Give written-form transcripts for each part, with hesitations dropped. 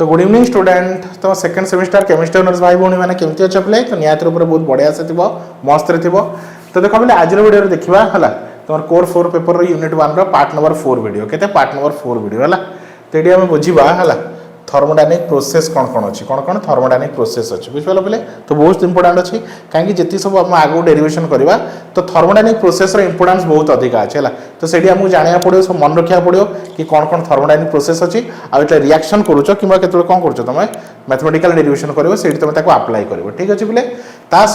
तो good evening student. तो second semester chemistry honours भाई भौणी मैंने केमती अच्छे पे तो निहाती ऊपर बहुत बढ़िया से मस्त थो। तो देख बोले आज वीडियो देखा है तुम core 4 paper unit 1 part number 4 video के पार्ट नंबर 4 वीडियो है। तो ये आम बुझा है थर्मोडायनामिक प्रोसेस कौन कौन अच्छी कौन कौन थर्मोडायनामिक प्रोसेस अच्छी बुझे पे तो बहुत इंपोर्टाट अच्छी कहीं जी सब आम आगे डेरिवेशन करवा तो थर्मोडायनामिक प्रोसेस इंपोर्टेंस बहुत अधिक अच्छे है। तो से आमको जाना पड़ो सब मन रखा पड़ो कि कौन कौन थर्मोडायनामिक प्रोसेस अच्छी आगे रिएक्शन करुच कि कौन कर तुम मैथमेटिकल डेरिवेशन कर तुम अप्लाई कर ठीक अच्छे पे ता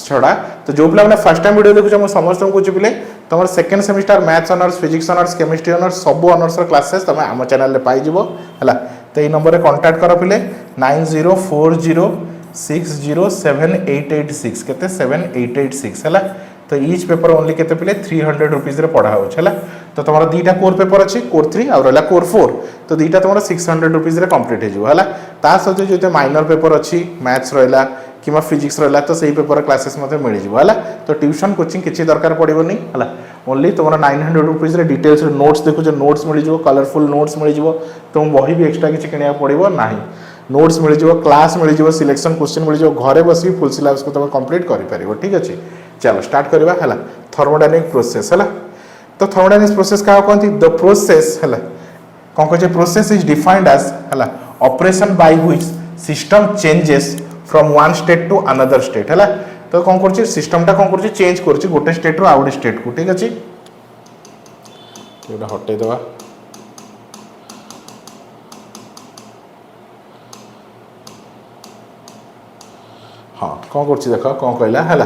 छड़ा। तो जो पे फर्स्ट टाइम वीडियो देखुच समस्त कहे पे तुम second semester maths honours physics honours chemistry honours सब ऑनर्स क्लासेस तुम आम चैनल पाइज है। तो ये नंबर में कांटेक्ट कर पे 9040607886 के 7886 है। तो ईच पेपर ओनली के 300 रुपीज पढ़ा हो है। तो तुम दीटा कोर पेपर अच्छी कोर 3 और रहा कोर 4 तो दीटा तुम 600 रुपीज कंप्लीट हो सहित जो माइनर पेपर अच्छी मैथ्स रहा कि फिजिक्स रहा तो सही पेपर क्लासेस मिल जाए। तो ट्यूशन कोचिंग किसी दरकार पड़ोनी है ओनली तुम 900 रुपीज डिटेल्स नोट्स देखो नोट्स मिल जाए कलरफुल नोट्स मिल जाए तुम बही भी एक्सट्रा किसी किना पड़ो ना नोट्स मिल जाए क्लास मिल जाए सिलेक्शन क्वेश्चन मिल जाए घरे बस फुल सिलेबस को तुम कंप्लीट कर ठीक अच्छे। चलो स्टार्ट करवा है थर्मोडायनामिक प्रोसेस है। तो थर्मोडायनामिक प्रोसेस क्या कहते द प्रोसेस है कौन कहे प्रोसेस इज डिफाइंड एज है operation by which system changes from one state to another state है। तो कौन कर सिस्टम टा कौन कर चेंज कर गोटे स्टेट रू आउ गोटे स्टेट को ठीक अच्छे। हटे दवा हाँ कौन कर देख कौन कहला है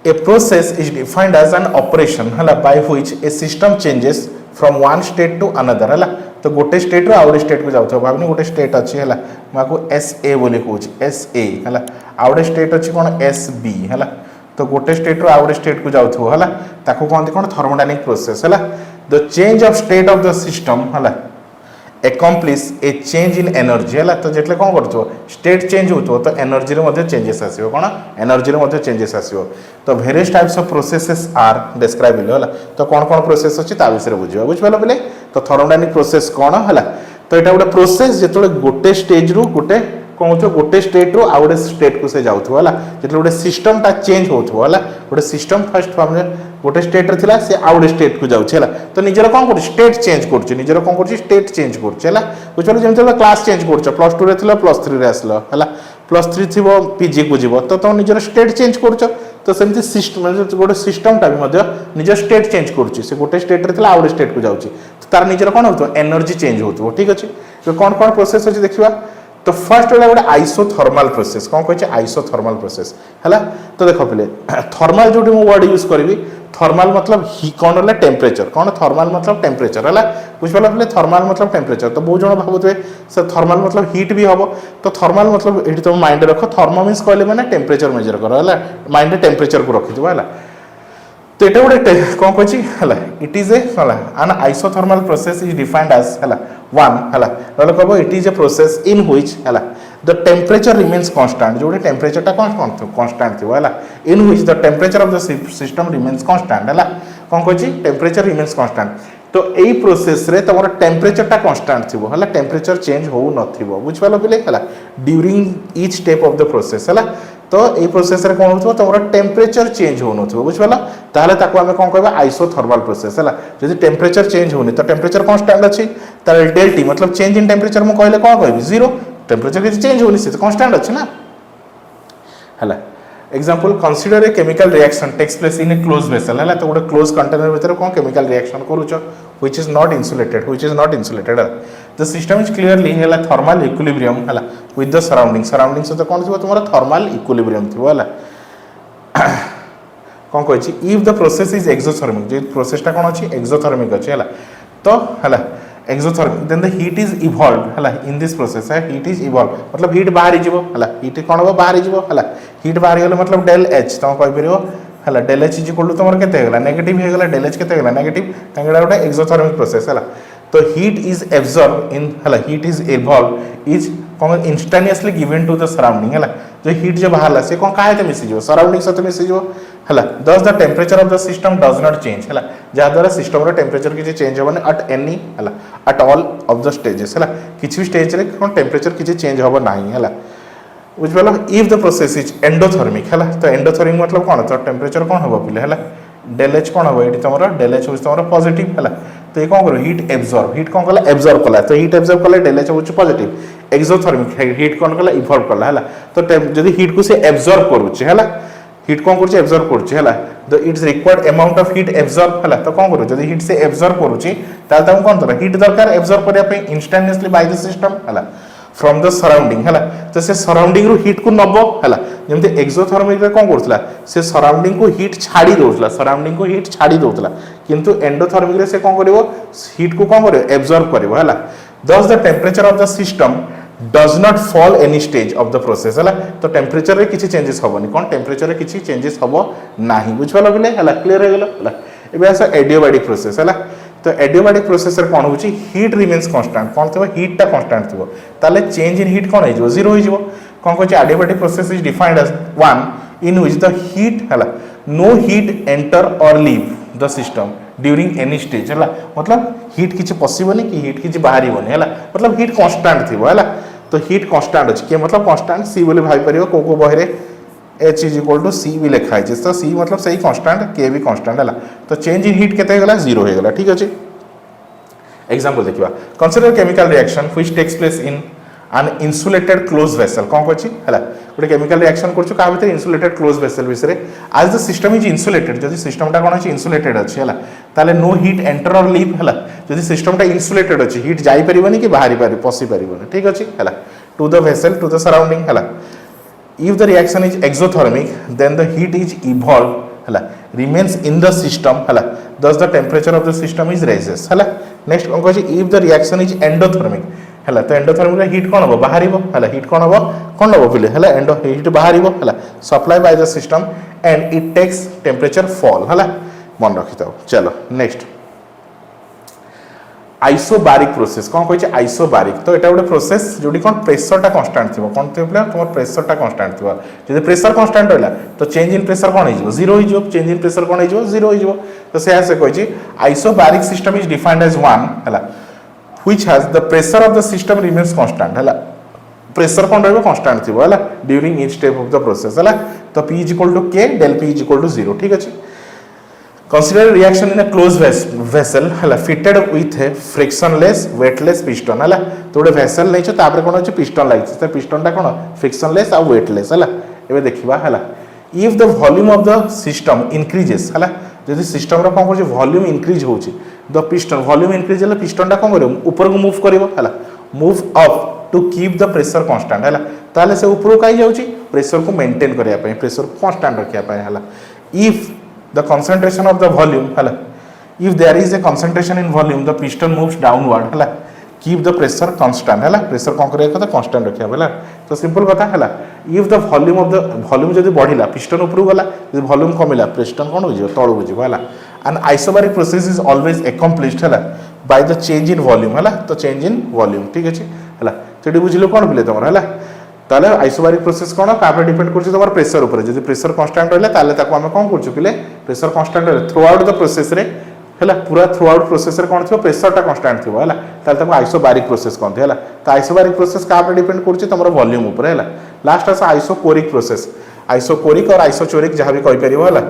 a process is defined as an operation है by which a system changes from one state to another है। तो गोटे स्टेट रू आउ गोटे स्टेट को जाऊ भावनी गोटे स्टेट अच्छी है मुझे एस ए बोली कहूँ एस ए है आउ गोटे स्टेट अच्छी कौन एस बी है। तो गोटे स्टेट रू आउ गोटे स्टेट को जाऊ है ताको कहते कौन थर्मोडायनामिक प्रोसेस है। The change of state of the system है accomplish A change in energy है। तो जितने कौन कर स्टेट चेंज हो तो एनर्जी रे चेंजेस आसो कौन एनर्जी रे चेंजेस आसो। तो various types of processes are describe है। तो कौन कौन प्रोसेस अच्छी विषय बुझा बुझिपाल पे तो थर्मोडायनामिक प्रोसेस कौन है। तो यहाँ गोटे प्रोसेस जो गोटे स्टेज रू गोटे कौन हो गोटे स्टेट रू आउ गोटे स्टेट को से जाऊ है जो गोटे सिस्टम टा चेंज हो गोटे सिस्टम फर्स्ट गोटे स्टेट रे थिला से आउ गोटे स्टेट को जाउछ है। तो निजर कौन कर स्टेट चेंज कर निजर कौन कर स्टेट चेंज कर बुझे जमी क्लास चेंज कर प्लस 2 रे थिला प्लस 3 रे आसलो है प्लस 3 थी पीजी को जीव तो तुम निजर स्टेट चेंज कर। तो सेमती सिस्टम गोटे सिस्टम टा भी निज स्टेट चेंज कर गोटे स्टेट रे थिला आउ गोटे स्टेट को जाउछ तो तार निजर कौन हो एनर्जी चेंज हो ठीक अच्छे। तो कौन कौन प्रोसेस अच्छे देखा। तो फर्स्ट वाला गोटे आइसोथर्माल प्रोसेस कौन कहे आइसोथर्माल प्रोसेस है। तो देख पे थर्माल जो वर्ड यूज करी थर्माल मतलब ही कौन है टेम्परेचर कौन थर्माल मतलब टेम्परेचर है बुझिपाल पे थर्माल मतलब टेम्परेचर। तो बहुत जन भावुए सर थर्माल मतलब हीट भी हम तो थर्माल मतलब ये तुम माइंड रख थर्मो मीन्स कहले मैंने टेम्परेचर मेजर कर माइंड टेम्परेचर को रखिथ है। तो ये गोटे कौन कही है it is an isothermal process is defined as है वन है कह it is a process in which है द टेम्परेचर रिमेन्स कांस्टेंट जो टेम्परेचर टा कांस्टेंट थी है in which the temperature of the system remains constant है कौन कही टेम्परेचर रिमेन्स कांस्टेंट। तो यही प्रोसेस रे तुम टेम्परेचर टा कांस्टेंट थी है टेम्परेचर चेंज हो न बुझिपाल पे है during each step of the process है। तो ये प्रोसेस रे कौन हो तुम टेम्परेचर चेंज हो न बुझिपाल ताहले ताको आमे कौन कहबा आइसोथर्माल प्रोसेस है। जदि टेम्परेचर चेंज होनी तो टेम्परेचर कांस्टेंट अच्छी ताहले डेल्टी मतलब चेंज इन टेम्परेचर मु कहले कौन कहबी जीरो टेम्परेचर किसी चेंज होनी से कांस्टेंट अच्छी ना है। Example consider a chemical reaction takes place in a close vessel है। तो गोटे क्लोज कंटेनर भीतर कौन केमिकल रिएक्शन करूछ which is not insulated the system is clearly है थर्मल इक्विलिब्रियम है विथ द सराउंडिंग सहित कौन थी तुम थर्मल इक्विलिब्रियम थी है कौन कही if the process is exothermic जो प्रोसेसटा कौन अच्छी एक्सोथर्मिक अच्छी है। तो है exothermic then the heat is evolved है इन दिस प्रोसेस है हीट इज इवॉल्व मतलब हीट बाहरी जीवो है हीट कौन हम बाहरी जीवो है हीट बाहरी गले मतलब डेल एच तुम कह है del H is equal to तुम के नेगेटिव होगा डेल एच के नेगेटिव कहीं गोटे एक्सोथर्मिक प्रोसेस है। तो हीट इज एब्जॉर्ब इन है हीट इज इवॉल्व इज कौन इंस्टानियसली गिवन टू द सराउंडिंग है जो हीट जो बाहर से कौन क्या मिसीज सराउंडिंग सहित मिसीज है thus the temperature of the system does not change है जहाँद्वारा सिस्टम टेम्परेचर किसी चेंज हेनी अट एनी है at all of the stages है किसी भी स्टेज रे कौन टेम्परेचर किसी चेंज हम ना है बुझिपाल if the process is endothermic है तो एंडोथर्मिक मतलब कौन तो टेम्परेचर कौन हम पे है डेल एच कौन हम ये तुम डेल एच हूँ तुम पॉजिटिव है तो ये कौन कर हीट एब्जॉर्ब हीट कौन कला एब्जॉर्ब कला तो हीट एब्जॉर्ब कले डेल एच हूँ पॉजिटिव एक्सोथर्मिक हीट कौन कला इवॉल्व कला है तो जब हीट को से एब्जॉर्ब करुचे है हीट कौन कर एब्जॉर्ब करुचे है तो it's required amount of heat absorb है तो कौन करूँ जब हीट से एब्जॉर्ब करुचे ताल कौन दरकार हीट दरकार एब्जॉर्ब करने इंस्टानियसली बाय द सिस्टम है फ्रॉम द सराउंडिंग है तो से सराउंडिंग रू हीट को नब है जमी एक्सोथर्मिक कौन करूला से सराउंडिंग को हीट छाड़ी दौला सराउंडिंग को हीट छाड़ी दौला किंतु एंडोथर्मिक से कौन कर हीट को कौन कर एब्जॉर्ब कर दस the temperature of the system does not fall any stage of the process है तो टेम्परेचर रे किसी चेंजेस हेनी कौन टेम्परेचर रे किसी चेंजेस हम ना बुझिपाल पे है क्लीयर हो गला एबे आस एडियोबैटिक प्रोसेस है तो एडियोबैटिक प्रोसेस रे कौन होची हीट रिमेन्स कांस्टेंट कौन थो हीट टा कांस्टेंट थो ताले चेंज इन हीट कौन हो जीरो हो कौन कहछि adiabatic process is defined as one in which the heat है नो हीट एंटर और leave the system during any stage है मतलब हीट किसी पशिबनी कि हीट किसी बाहर है मतलब हीट कांस्टेंट थी है तो हीट कांस्टेंट अच्छे किए मतलब कांस्टेंट सी बोली भाई पार को बही एच इज इक्वल टू सी भी लिखाई तो सी मतलब सही कांस्टेंट के भी कांस्टेंट है तो चेंज इन हीट केते गला जीरो हो गला ठीक अच्छे एग्जांपल देखिबा consider chemical reaction which takes place in an insulated closed vessel कौन कहछि हला गोटे केमिकल रिएक्शन करछु का भीतर insulated closed vessel विषय रे as the system is insulated जदि सिस्टम टा कोन अछि insulated अछि हला ताले नो हीट एंटर और लीव हला जदि सिस्टम टा insulated अछि हीट जाई परिबनी कि बाहरी पारि पसी परिबनी ठीक अछि हला to the vessel to the surrounding हला if the reaction is exothermic then the heat is evolved हला remains in the system हला thus the temperature of the system is rises हला next कौन कहछि if the reaction is endothermic है तो endothermic heat कौन हम बाहर है हीट कौन हम कौन हम पिले है एंडो हीट बाहर है supply by the system and it takes temperature fall है मन रखी था चलो नेक्स्ट आइसोबारिक प्रोसेस कौन कहे आइसोबारिक तो यहाँ गोटे प्रोसेस जो कौन प्रेसर टा कांस्टेंट थी कौन थी तुम प्रेसर टा कांस्टेंट थी जब प्रेसर कांस्टेंट रहा तो चेंज इन प्रेसर कौन हो जीरो हो चेंज इन प्रेसर कौन हो जीरो हो तो से कही isobaric system is defined as one है which has the pressure of the system remains constant है प्रेशर कौन रहा कांस्टेंट थी है during each step of the process है तो P is equal to K del P is equal to 0 ठीक अच्छे consider reaction in a closed vessel है fitted with a frictionless weightless piston है तो गोटे vessel नहीं छो तापर कौन अच्छे piston लगी तो piston टा कौन frictionless और weightless है एबे देखिबा है if the volume of the system increases है जदि सिस्टम रा कौन कर वॉल्यूम इंक्रीज होची द पिस्टन वॉल्यूम इंक्रीज है पिस्टन टा कौन कर ऊपर को मूव करिवो है move up to keep the pressure constant है ताले से ऊपर का जाउची प्रेशर को मेंटेन करिया पय प्रेशर को कांस्टेंट रखिया पय है if the concentration of the volume है if there is a concentration in volume the piston moves downward है कीप द प्रेशर कांस्टेंट है प्रेशर कौन करिया कथा कांस्टेंट रखिया है तो सिंपल कथा है if the volume of the volume जदि बढ़िला पिस्टन ऊपर गला जदि वॉल्यूम कमिला पिस्टन कौन हो तळु बुझिबो है and isobaric process is always accomplished है by the change in volume है तो चेंज इन वॉल्यूम ठीक अच्छे है तो बुझिलो कौन पिले तुम है ताले आइसोबारिक प्रोसेस कौन का डिपेंड कर तुम प्रेशर ऊपर जदि प्रेशर कांस्टेंट रहा ताले ताको हम कौन कर पिले प्रेशर कांस्टेंट रहा थ्रू आउट द प्रोसेस रे है पूरा थ्रू आउट प्रोसेस रे कौन थो प्रेशर टा कांस्टेंट थो है ताले आइसोबारिक प्रोसेस कहते हैं तो आइसोबारिक प्रोसेस का डिपेंड कर तुम वॉल्यूम ऊपर है last as isochoric process isochoric और आइसोचोरिक जहाँ भी कहीपर है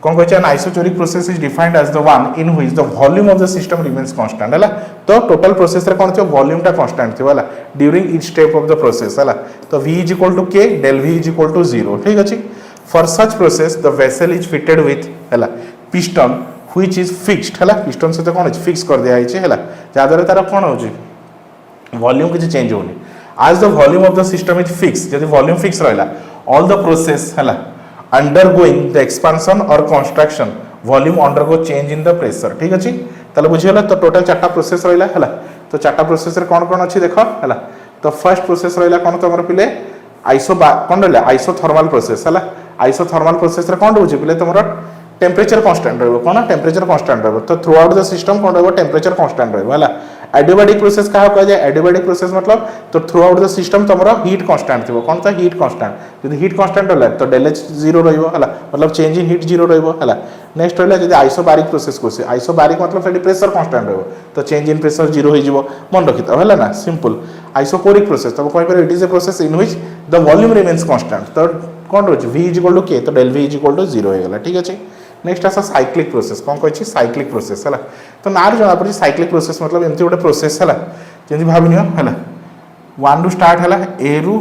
कौन कहे isochoric process is defined as the one in which the volume of the system remains constant है तो टोटल प्रोसेस रे कौन थो वॉल्यूम टा कांस्टेंट थो है during each step of the process है तो V is equal to K del V is equal to 0 ठीक अच्छे for such process the vessel is fitted with है पिस्टन व्हिच इज फिक्स्ड है पिस्टन सहित कौन फिक्स कर दिया है जहाँद्वारा तार कौन हो वॉल्यूम किसी चेंज होनी आज the volume of the system is fix जब वॉल्यूम फिक्स रहा ऑल द प्रोसेस है अंडरगोइंग द एक्सपांशन और construction volume undergo change in the pressure ठीक अच्छे ताले बुझीगला तो टोटल 4टा प्रोसेस रहा है तो 4टा प्रोसेस रे कौन कौन अच्छी देख है तो फर्स्ट प्रोसेस रहा कौन तुम पिले कौन रहा आइसोथर्माल प्रोसेस है आइसोथर्माल प्रोसेस रे कौन रोचे पिले तुम टेम्परेचर कांस्टेंट रहा कौन टेम्परेचर कांस्टेंट रहा तो थ्रू आउट द सिस्टम कौन रहा टेम्परेचर कांस्टेंट रहा एडियाबैटिक प्रोसेस क्या कह जाए एडियाबैटिक प्रोसेस मतलब तो थ्रू आउट द सिस्टम तुम हीट कांस्टेंट थी कौन था हीट कांस्टेंट जब हीट कांस्टेंट है तो डेल एच जीरो रही मतलब चेंज इन हीट जीरो रहा नेक्स्ट रहा जब आइसोबारिक प्रोसेस को आइसोबारिक मतलब से प्रेशर कांस्टेंट रहा तो चेंज इन प्रेशर जीरो हो मन रखी था है ना सिंपल आइसोकोरिक प्रोसेस तुम कह it is a process in which the volume remains constant तो कौन रोचे v is equal to K तो del v is equal to zero हो गला ठीक अच्छे नेक्स्ट आस साइक्लिक प्रोसेस कौन कही साइक्लिक प्रोसेस है तो ना जना पड़ी साइक्लिक प्रोसेस मतलब एमती गोटे प्रोसेस है जमी भाव नि है वन रु स्टार्ट है ए रु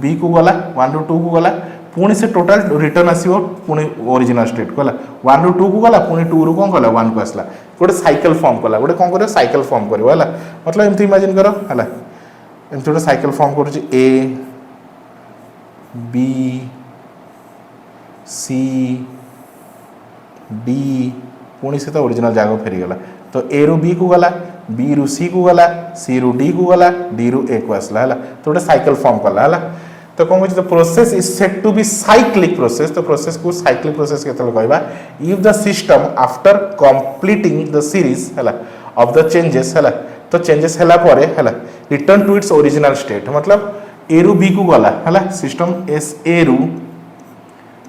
बी को गला वन रु टू को गला पुणी से टोटाल रिटर्न आसो पुणी ओरिजिनल स्टेट को वन रु टू को गला पुणी टू रु कौन कला वन को आसला गोटे साइकेल फॉर्म कला गोटे कौन कर साइकेल फॉर्म कर मतलब एमती इमेजिन कर है एमती गोटे साइकेल फॉर्म कर ए बी सी डी पुणी से तो ओरिजिनल जगह फेरीगला तो ए रु बी को गला बी रु सी को गला सी रु डी को गला डी रु ए को आसला है तो गोटे साइकेल फॉर्म कला है तो कौन कहते process is set to be cyclic process तो प्रोसेस को साइक्लिक प्रोसेस के कहवा if the system after completing the series है ऑफ द चेंजेस है तो चेंजेस है return to its original state मतलब ए रु बी को गला है सिस्टम एस ए रु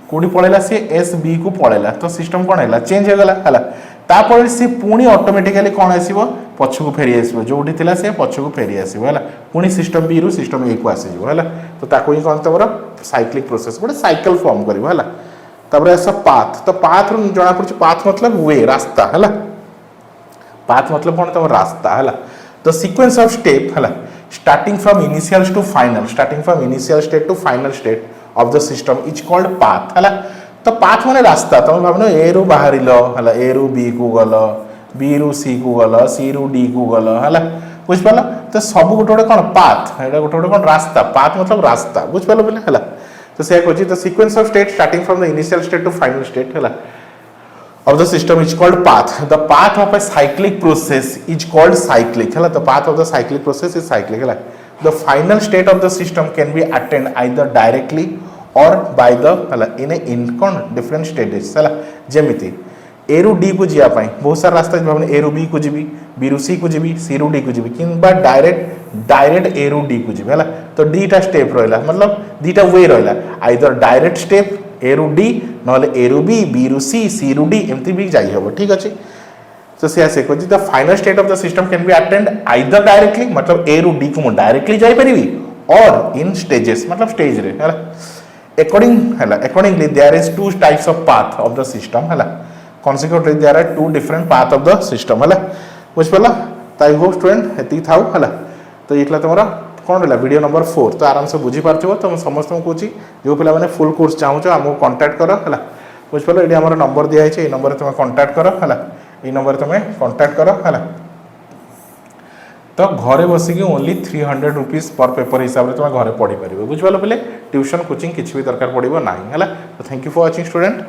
कौटी पड़ेगा सी एस बी को पड़ेगा तो सिस्टम कौन है चेंज हो गला है तापर सी पुणी ऑटोमेटिकली कौन आसो पछक फेरी आसो जो थी सी पछक फेरी आसो है पुणी सिस्टम बी रु सिस्टम ए को आसीज है तो ताको ही कौन तुम साइक्लिक प्रोसेस गोटे साइकेल फॉर्म कर आस पाथ तो पाथ जना पड़ी पाथ मतलब वे रास्ता है पाथ मतलब कौन तुम रास्ता है द सीक्वेंस ऑफ स्टेप है starting from initial to final starting from initial state to final state of the system is called path है तो पाथ माने रास्ता तुम भाव ए रु बाहर है ए रु बी को गल बी रु सी को गल सी रु डी को गल है बुझिपाल तो सब गोटे गोटे कौन पाथ है गोटे गोटे कौन रास्ता पाथ मतलब रास्ता बुझिपाल बोले है तो से कहूँ the sequence of state starting from the initial state to final state है of the system is called path. The path of a cyclic process is called cyclic. The path of the cyclic process is cyclic. The final state of the system can be attained either directly or by the in a different stages. जेमिति ए रु D को जावाई बहुत सारा रास्ता भाव ए रु B को G B रु सी को जी सी रु डी को जी कि डायरेक्ट ए रु डी को जी है तो दीटा स्टेप रहा मतलब दीटा वे रहा आइदर डायरेक्ट स्टेप ए रु डी ना ए रु बी रु सी रु डी एमती भी जाई हम ठीक अच्छे तो से कहते the final state of the system can be attend either directly मतलब ए रु डी को मुझे डायरेक्टली जाई परिबी और इन स्टेजेस मतलब स्टेज रे है accordingly there is two types of path of the system है consequently there are two different path of the system है बुझिपाल तो आई होप स्टूडेंट एति थाउ है तो ये तुम कौन रहा वीडियो नंबर 4 तो आराम से बुझीपार तुम समस्त कहूँ जो पिला मैंने फुल कोर्स चाहूँ आमको कंटाक्ट कर है बुझिपाल ये आम नंबर दिखाई नंबर तुम कंटाक्ट कर है ये नंबर तुम कंटाक्ट कर है तो घरे बसिक ओनली 300 रुपीज पर पेपर हिसाब से तुम घरे पढ़ी पार बुझिपाल बोले ट्यूशन कोचिंग किसी भी दरकार पड़ो ना है तो thank you for watching student.